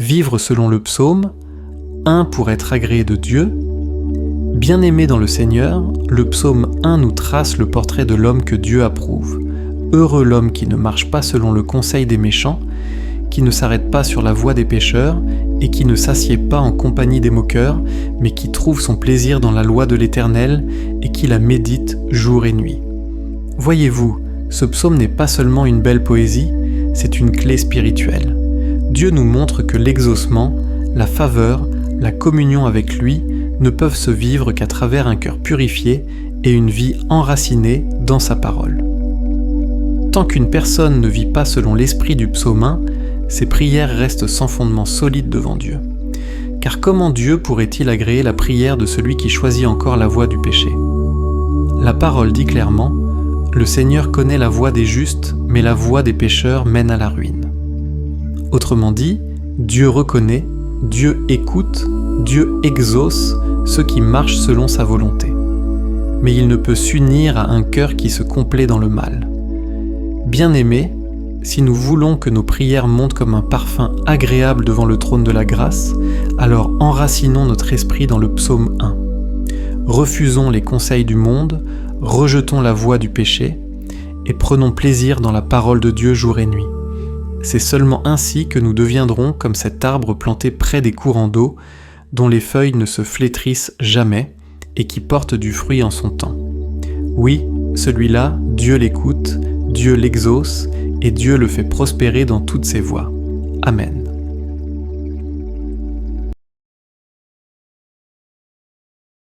vivre selon le psaume, 1 pour être agréé de Dieu. Bien-aimé dans le Seigneur, le psaume 1 nous trace le portrait de l'homme que Dieu approuve. Heureux l'homme qui ne marche pas selon le conseil des méchants, qui ne s'arrête pas sur la voie des pécheurs et qui ne s'assied pas en compagnie des moqueurs, mais qui trouve son plaisir dans la loi de l'Éternel et qui la médite jour et nuit. Voyez-vous, ce psaume n'est pas seulement une belle poésie, c'est une clé spirituelle. Dieu nous montre que l'exaucement, la faveur, la communion avec lui ne peuvent se vivre qu'à travers un cœur purifié et une vie enracinée dans sa parole. Tant qu'une personne ne vit pas selon l'esprit du psaume 1, ses prières restent sans fondement solide devant Dieu. Car comment Dieu pourrait-il agréer la prière de celui qui choisit encore la voie du péché ? La parole dit clairement « Le Seigneur connaît la voie des justes, mais la voie des pécheurs mène à la ruine. » Autrement dit, Dieu reconnaît, Dieu écoute, Dieu exauce ceux qui marchent selon sa volonté. Mais il ne peut s'unir à un cœur qui se complaît dans le mal. Bien-aimés, si nous voulons que nos prières montent comme un parfum agréable devant le trône de la grâce, alors enracinons notre esprit dans le psaume 1. Refusons les conseils du monde, rejetons la voie du péché, et prenons plaisir dans la parole de Dieu jour et nuit. C'est seulement ainsi que nous deviendrons comme cet arbre planté près des courants d'eau, dont les feuilles ne se flétrissent jamais, et qui porte du fruit en son temps. Oui, celui-là, Dieu l'écoute, Dieu l'exauce, et Dieu le fait prospérer dans toutes ses voies. Amen.